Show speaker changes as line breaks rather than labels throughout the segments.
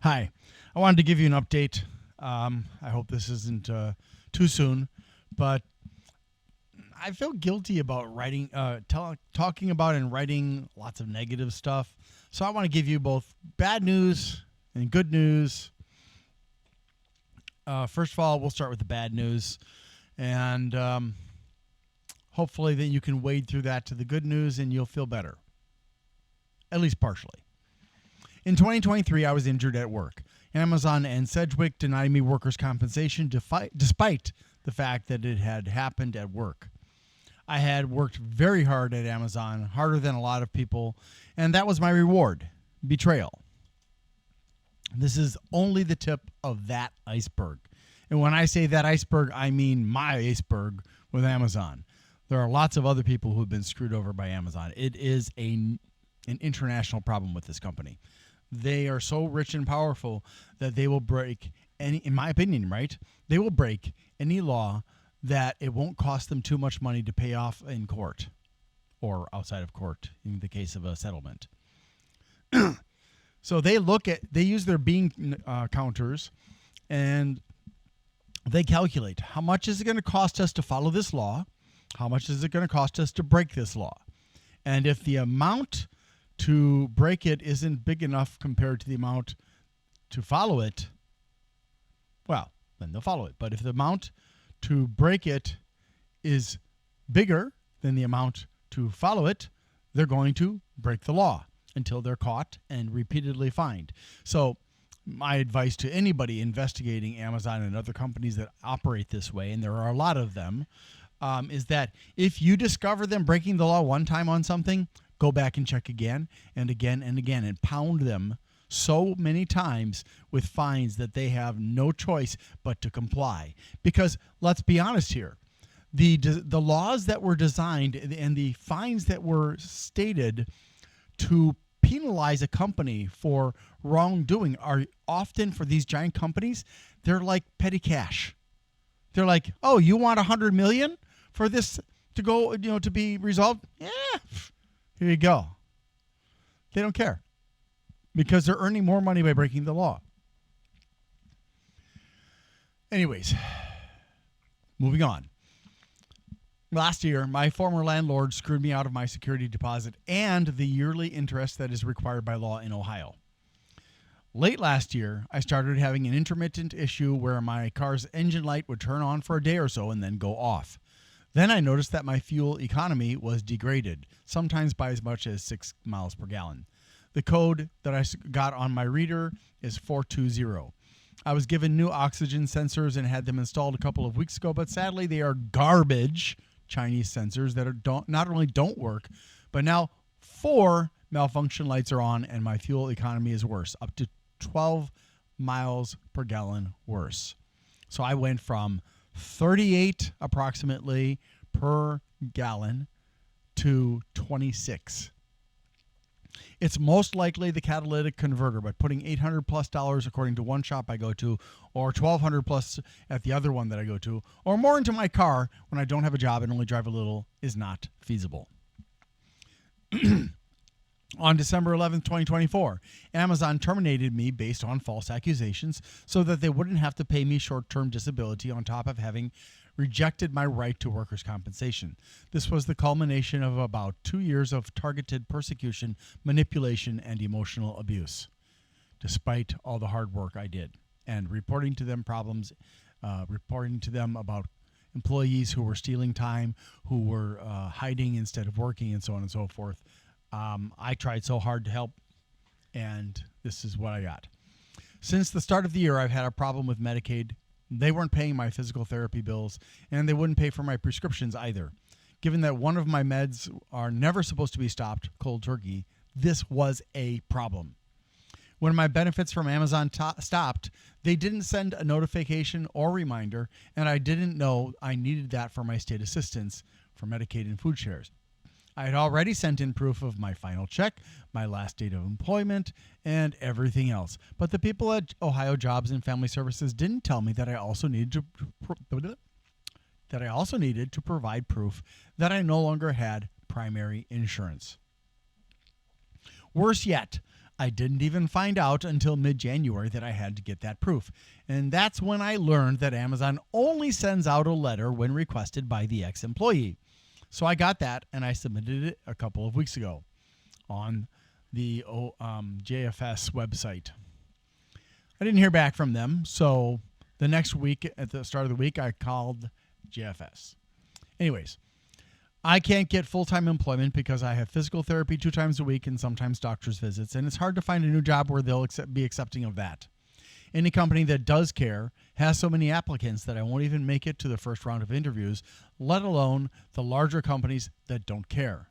Hi. I wanted to give you an update. I hope this isn't too soon, but I feel guilty about talking about and writing lots of negative stuff. So I want to give you both bad news and good news. First of all, we'll start with the bad news, and hopefully that you can wade through that to the good news and you'll feel better, at least partially. In 2023, I was injured at work. Amazon and Sedgwick denied me workers' compensation despite the fact that it had happened at work. I had worked very hard at Amazon, harder than a lot of people, and that was my reward: betrayal. This is only the tip of that iceberg. And when I say that iceberg, I mean my iceberg with Amazon. There are lots of other people who have been screwed over by Amazon. It is an international problem with this company. They are so rich and powerful that they will break any, in my opinion, right? They will break any law that it won't cost them too much money to pay off in court or outside of court in the case of a settlement. So they use their bean counters and they calculate how much is it going to cost us to follow this law? How much is it going to cost us to break this law? And if the amount to break it isn't big enough compared to the amount to follow it, well, then they'll follow it. But if the amount to break it is bigger than the amount to follow it, they're going to break the law until they're caught and repeatedly fined. So my advice to anybody investigating Amazon and other companies that operate this way, and there are a lot of them, is that if you discover them breaking the law one time on something, go back and check again and again and again and pound them so many times with fines that they have no choice but to comply. Because let's be honest here, the laws that were designed and the fines that were stated to penalize a company for wrongdoing are often, for these giant companies, they're like petty cash. They're like, oh, you want $100 million for this to go, to be resolved? Yeah, here you go. They don't care because they're earning more money by breaking the law. Anyways, moving on. Last year, my former landlord screwed me out of my security deposit and the yearly interest that is required by law in Ohio. Late last year, I started having an intermittent issue where my car's engine light would turn on for a day or so and then go off. Then I noticed that my fuel economy was degraded, sometimes by as much as 6 miles per gallon. The code that I got on my reader is 420. I was given new oxygen sensors and had them installed a couple of weeks ago, but sadly they are garbage Chinese sensors that not only don't work, but now 4 malfunction lights are on and my fuel economy is worse, up to 12 miles per gallon worse. So I went from 38 approximately per gallon to 26. It's most likely the catalytic converter, but putting $800 plus according to one shop I go to, or $1,200 plus at the other one that I go to, or more into my car when I don't have a job and only drive a little is not feasible. On December 11th, 2024, Amazon terminated me based on false accusations so that they wouldn't have to pay me short-term disability on top of having rejected my right to workers' compensation. This was the culmination of about 2 years of targeted persecution, manipulation, and emotional abuse, despite all the hard work I did and reporting to them problems, reporting to them about employees who were stealing time, who were hiding instead of working, and so on and so forth. I tried so hard to help, and this is what I got. Since the start of the year, I've had a problem with Medicaid. They weren't paying my physical therapy bills, and they wouldn't pay for my prescriptions either. Given that one of my meds are never supposed to be stopped cold turkey, this was a problem. When my benefits from Amazon stopped, they didn't send a notification or reminder, and I didn't know I needed that for my state assistance for Medicaid and food shares. I had already sent in proof of my final check, my last date of employment, and everything else. But the people at Ohio Jobs and Family Services didn't tell me that I also needed to provide proof that I no longer had primary insurance. Worse yet, I didn't even find out until mid-January that I had to get that proof. And that's when I learned that Amazon only sends out a letter when requested by the ex-employee. So I got that, and I submitted it a couple of weeks ago on the JFS website. I didn't hear back from them, so the next week, at the start of the week, I called JFS. Anyways, I can't get full-time employment because I have physical therapy 2 times a week and sometimes doctor's visits, and it's hard to find a new job where they'll be accepting of that. Any company that does care has so many applicants that I won't even make it to the first round of interviews, let alone the larger companies that don't care.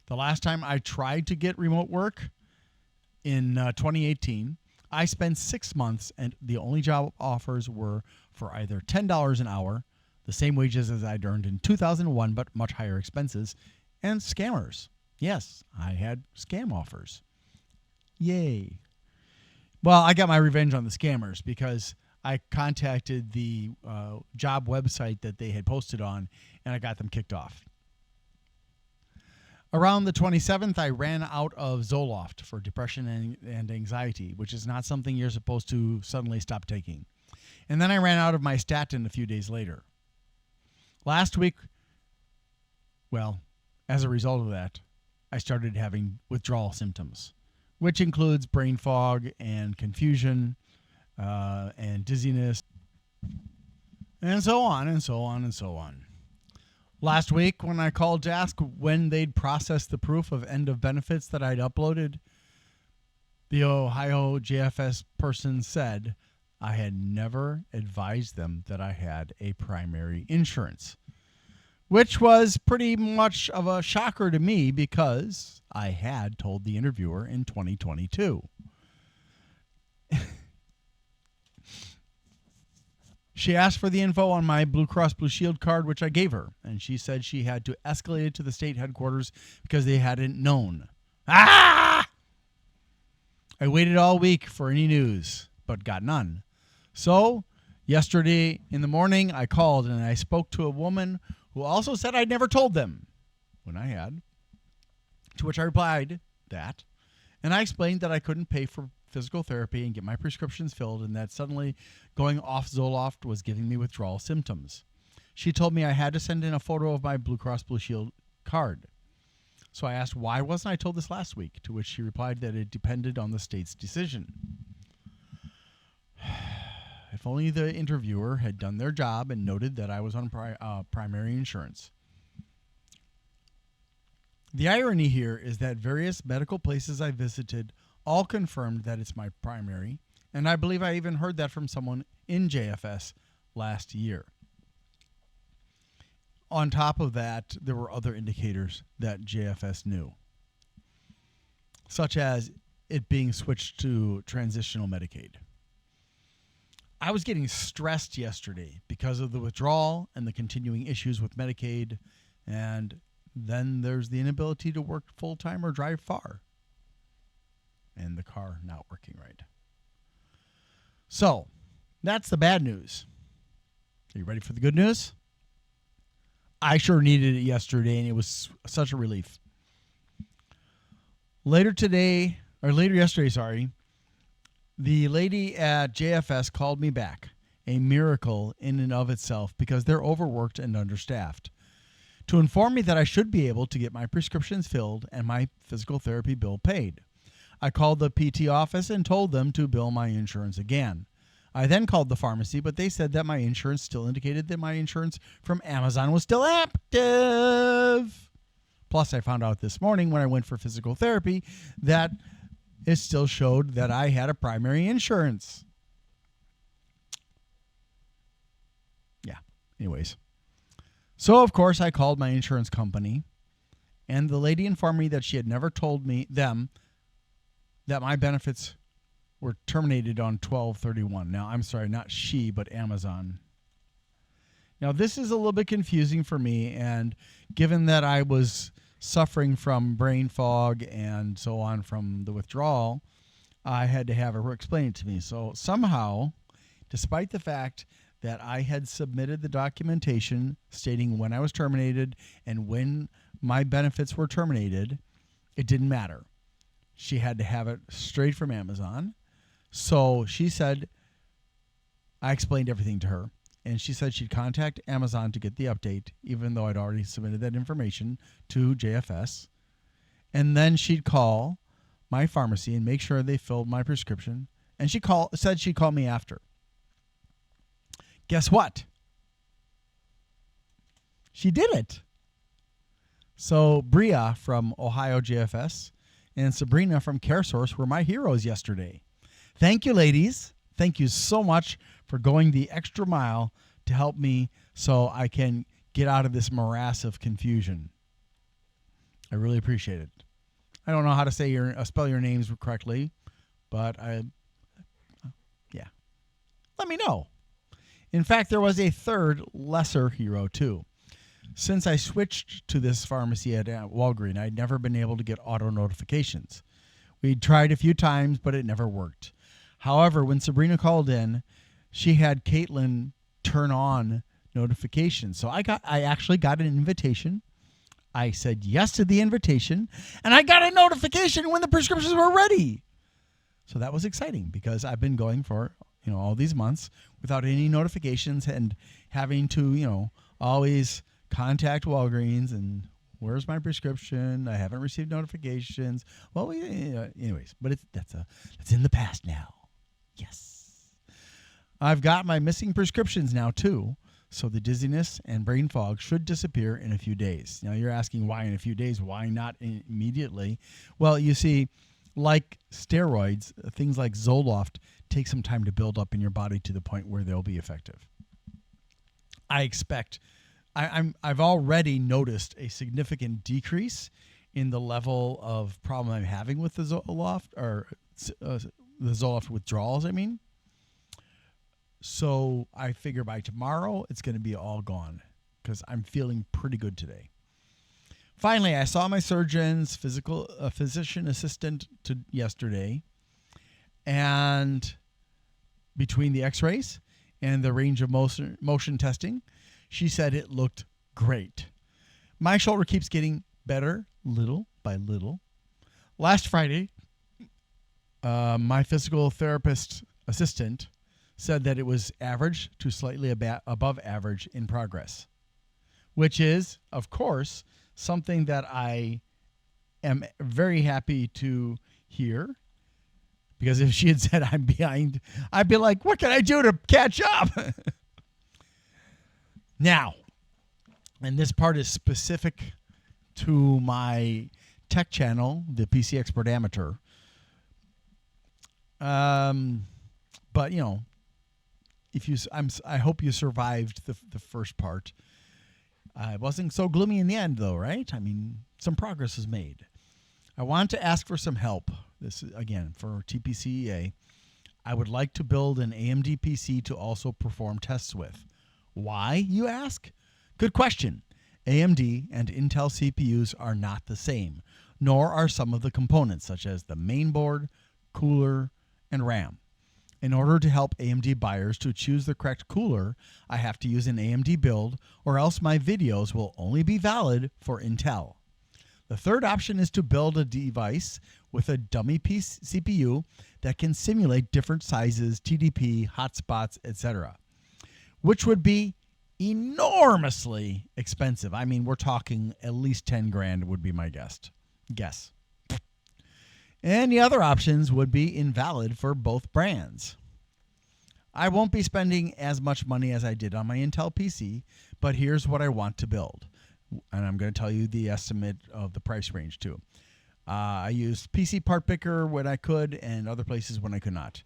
The last time I tried to get remote work in 2018, I spent 6 months, and the only job offers were for either $10 an hour, the same wages as I'd earned in 2001, but much higher expenses, and scammers. Yes, I had scam offers. Yay. Well, I got my revenge on the scammers because I contacted the job website that they had posted on, and I got them kicked off. Around the 27th, I ran out of Zoloft for depression and anxiety, which is not something you're supposed to suddenly stop taking. And then I ran out of my statin a few days later. Last week, well, as a result of that, I started having withdrawal symptoms, which includes brain fog and confusion and dizziness, and so on and so on and so on. Last week, when I called to ask when they'd process the proof of end of benefits that I'd uploaded, the Ohio JFS person said I had never advised them that I had a primary insurance, which was pretty much of a shocker to me because I had told the interviewer in 2022. She asked for the info on my Blue Cross Blue Shield card, which I gave her, and she said she had to escalate it to the state headquarters because they hadn't known. Ah! I waited all week for any news, but got none. So, yesterday in the morning, I called and I spoke to a woman who also said I'd never told them when I had, to which I replied that, and I explained that I couldn't pay for physical therapy and get my prescriptions filled, and that suddenly going off Zoloft was giving me withdrawal symptoms. She told me I had to send in a photo of my Blue Cross Blue Shield card. So I asked, why wasn't I told this last week? To which she replied that it depended on the state's decision. If only the interviewer had done their job and noted that I was on primary insurance. The irony here is that various medical places I visited all confirmed that it's my primary, and I believe I even heard that from someone in JFS last year. On top of that, there were other indicators that JFS knew, such as it being switched to transitional Medicaid. I was getting stressed yesterday because of the withdrawal and the continuing issues with Medicaid, and then there's the inability to work full-time or drive far, and the car not working right. So, that's the bad news. Are you ready for the good news? I sure needed it yesterday, and it was such a relief. Later yesterday, the lady at JFS called me back. A miracle in and of itself because they're overworked and understaffed. To inform me that I should be able to get my prescriptions filled and my physical therapy bill paid. I called the PT office and told them to bill my insurance again. I then called the pharmacy, but they said that my insurance still indicated that my insurance from Amazon was still active. Plus, I found out this morning when I went for physical therapy that it still showed that I had a primary insurance. Yeah, anyways. So, of course, I called my insurance company, and the lady informed me that she had never told them that my benefits were terminated on 12/31. Now, I'm sorry, not she, but Amazon. Now, this is a little bit confusing for me, and given that I was suffering from brain fog and so on from the withdrawal, I had to have her explain it to me. So somehow, despite the fact that I had submitted the documentation stating when I was terminated and when my benefits were terminated, it didn't matter. she had to have it straight from Amazon. So she said, I explained everything to her, and she said she'd contact Amazon to get the update, even though I'd already submitted that information to JFS. And then she'd call my pharmacy and make sure they filled my prescription. And said she'd call me after. Guess what? She did it. So Bria from Ohio JFS and Sabrina from CareSource were my heroes yesterday. Thank you, ladies. Thank you so much for going the extra mile to help me so I can get out of this morass of confusion. I really appreciate it. I don't know how to spell your names correctly, but let me know. In fact, there was a third lesser hero too. Since I switched to this pharmacy at Walgreens, I'd never been able to get auto notifications. We'd tried a few times, but it never worked. However, when Sabrina called in, she had Caitlin turn on notifications. So I actually got an invitation. I said yes to the invitation, and I got a notification when the prescriptions were ready. So that was exciting because I've been going for, all these months without any notifications and having to, always contact Walgreens and where's my prescription? I haven't received notifications. Well, anyways, but that's in the past now. Yes. I've got my missing prescriptions now too. So the dizziness and brain fog should disappear in a few days. Now you're asking why in a few days? Why not immediately? Well, you see, like steroids, things like Zoloft take some time to build up in your body to the point where they'll be effective. I expect I've already noticed a significant decrease in the level of problem I'm having with the Zoloft or the Zoloft withdrawals. So I figure by tomorrow it's going to be all gone because I'm feeling pretty good today. Finally, I saw my surgeon's physician assistant yesterday, and between the X-rays and the range of motion testing, she said it looked great. My shoulder keeps getting better little by little. Last Friday, my physical therapist assistant said that it was average to slightly above average in progress, which is, of course, something that I am very happy to hear, because if she had said I'm behind, I'd be like, what can I do to catch up? Now, and this part is specific to my tech channel, the PC Expert Amateur. But I hope you survived the first part. It wasn't so gloomy in the end, though, right? Some progress is made. I want to ask for some help. This is, again, for TPCEA. I would like to build an AMD PC to also perform tests with. Why, you ask? Good question. AMD and Intel CPUs are not the same, nor are some of the components, such as the main board, cooler, and RAM. In order to help AMD buyers to choose the correct cooler, I have to use an AMD build, or else my videos will only be valid for Intel. The third option is to build a device with a dummy CPU that can simulate different sizes, TDP, hotspots, etc., which would be enormously expensive. We're talking at least 10 grand would be my guess. And the other options would be invalid for both brands. I won't be spending as much money as I did on my Intel PC, but here's what I want to build. And I'm going to tell you the estimate of the price range too. I used PC Part Picker when I could and other places when I could not.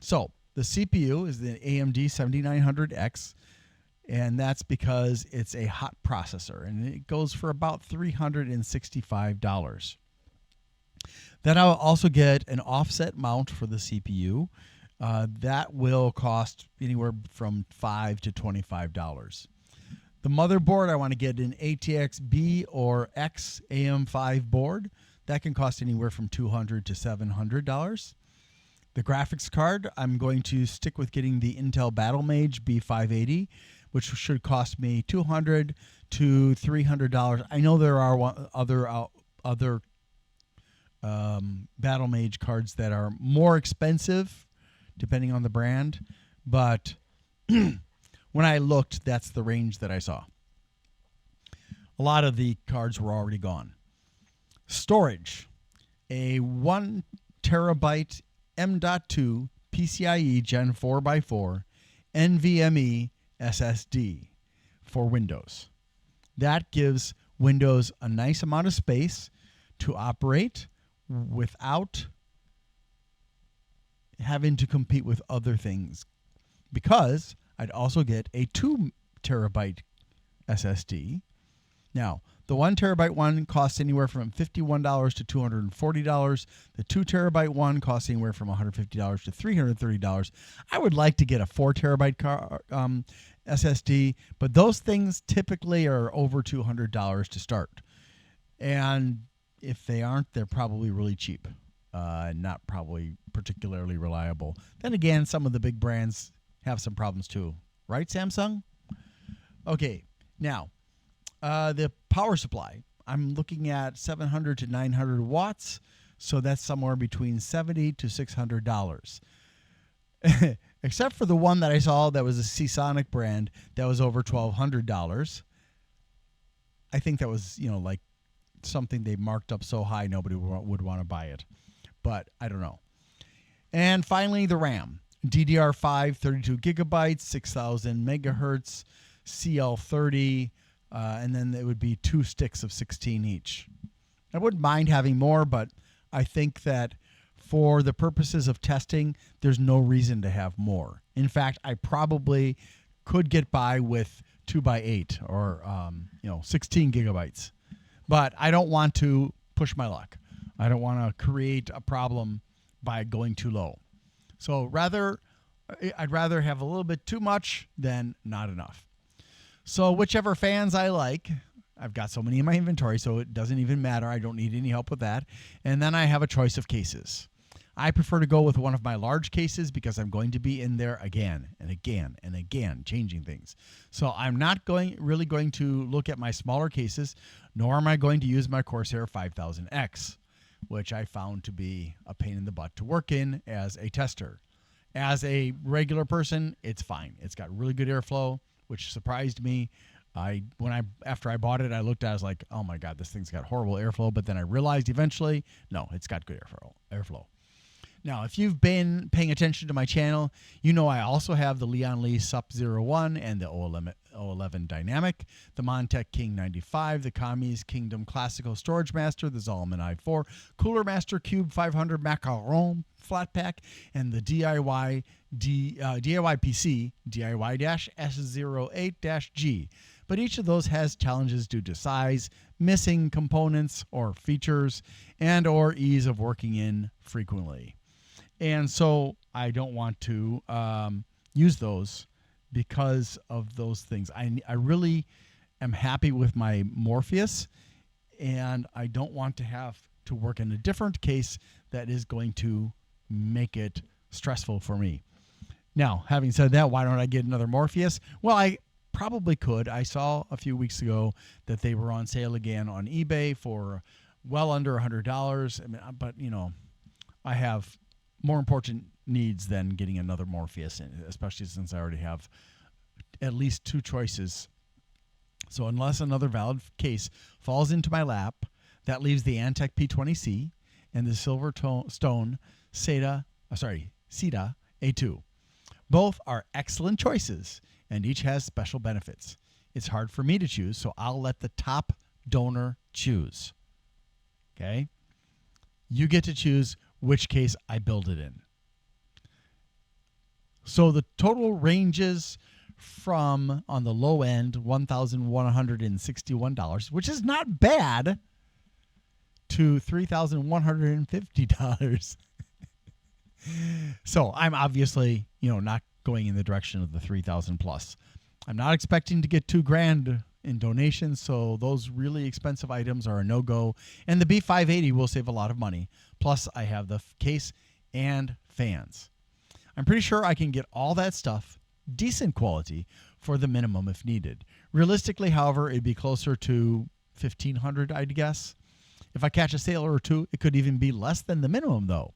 So the CPU is the AMD 7900X, and that's because it's a hot processor, and it goes for about $365. Then I'll also get an offset mount for the CPU. That will cost anywhere from $5 to $25. The motherboard, I want to get an ATX B or X AM5 board. That can cost anywhere from $200 to $700. The graphics card, I'm going to stick with getting the Intel Battlemage B580, which should cost me $200 to $300. I know there are other Battle Mage cards that are more expensive, depending on the brand. But when I looked, that's the range that I saw. A lot of the cards were already gone. Storage. A 1 terabyte M.2 PCIe Gen 4x4 NVMe SSD for Windows. That gives Windows a nice amount of space to operate without having to compete with other things, because I'd also get a 2 terabyte SSD. Now, the 1 terabyte one costs anywhere from $51 to $240. The 2 terabyte one costs anywhere from $150 to $330. I would like to get a 4 terabyte SSD, but those things typically are over $200 to start. And if they aren't, they're probably really cheap, not probably particularly reliable. Then again, some of the big brands have some problems too. Right, Samsung? Okay, now, the power supply. I'm looking at 700 to 900 watts, so that's somewhere between $70 to $600. Except for the one that I saw that was a Seasonic brand that was over $1,200. I think that was, like something they marked up so high nobody would want to buy it. But I don't know. And finally, the RAM. DDR5, 32 gigabytes, 6,000 megahertz, CL30, and then it would be 2 sticks of 16 each. I wouldn't mind having more, but I think that for the purposes of testing, there's no reason to have more. In fact, I probably could get by with 2x8 or 16 gigabytes. But I don't want to push my luck. I don't want to create a problem by going too low. So I'd rather have a little bit too much than not enough. So whichever fans I like, I've got so many in my inventory, so it doesn't even matter. I don't need any help with that. And then I have a choice of cases. I prefer to go with one of my large cases because I'm going to be in there again and again and again, changing things. So I'm not really going to look at my smaller cases, nor am I going to use my Corsair 5000X, which I found to be a pain in the butt to work in as a tester. As a regular person, it's fine. It's got really good airflow, which surprised me. After I bought it, I looked at it, I was like, oh my God, this thing's got horrible airflow. But then I realized eventually, no, it's got good airflow. Now, if you've been paying attention to my channel, you know I also have the Lian Li SUP-01 and the 011 Dynamic, the Montech King 95, the Kami's Kingdom Classical Storage Master, the Zalman I4, Cooler Master Cube 500 Macaron Flat Pack, and the DIY PC DIY-S08-G. But each of those has challenges due to size, missing components or features, and or ease of working in frequently. And so I don't want to use those because of those things. I really am happy with my Morpheus, and I don't want to have to work in a different case that is going to make it stressful for me. Now, having said that, why don't I get another Morpheus? Well, I probably could. I saw a few weeks ago that they were on sale again on eBay for well under $100. I mean, but, I have more important needs than getting another Morpheus, especially since I already have at least 2 choices. So unless another valid case falls into my lap, that leaves the Antec P20C and the Silverstone Seda A2. Both are excellent choices, and each has special benefits. It's hard for me to choose, so I'll let the top donor choose. Okay? You get to choose which case I build it in. So the total ranges from, on the low end, $1,161, which is not bad, to $3,150. So I'm obviously, not going in the direction of the 3,000 plus. I'm not expecting to get $2,000 in donations, so those really expensive items are a no-go. And the B580 will save a lot of money. Plus, I have the case and fans. I'm pretty sure I can get all that stuff, decent quality, for the minimum if needed. Realistically, however, it'd be closer to $1,500, I'd guess. If I catch a sale or two, it could even be less than the minimum, though.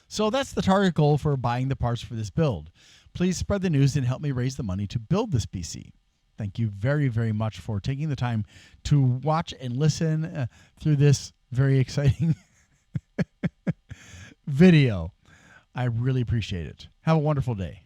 So that's the target goal for buying the parts for this build. Please spread the news and help me raise the money to build this PC. Thank you very, very much for taking the time to watch and listen through this very exciting video. I really appreciate it. Have a wonderful day.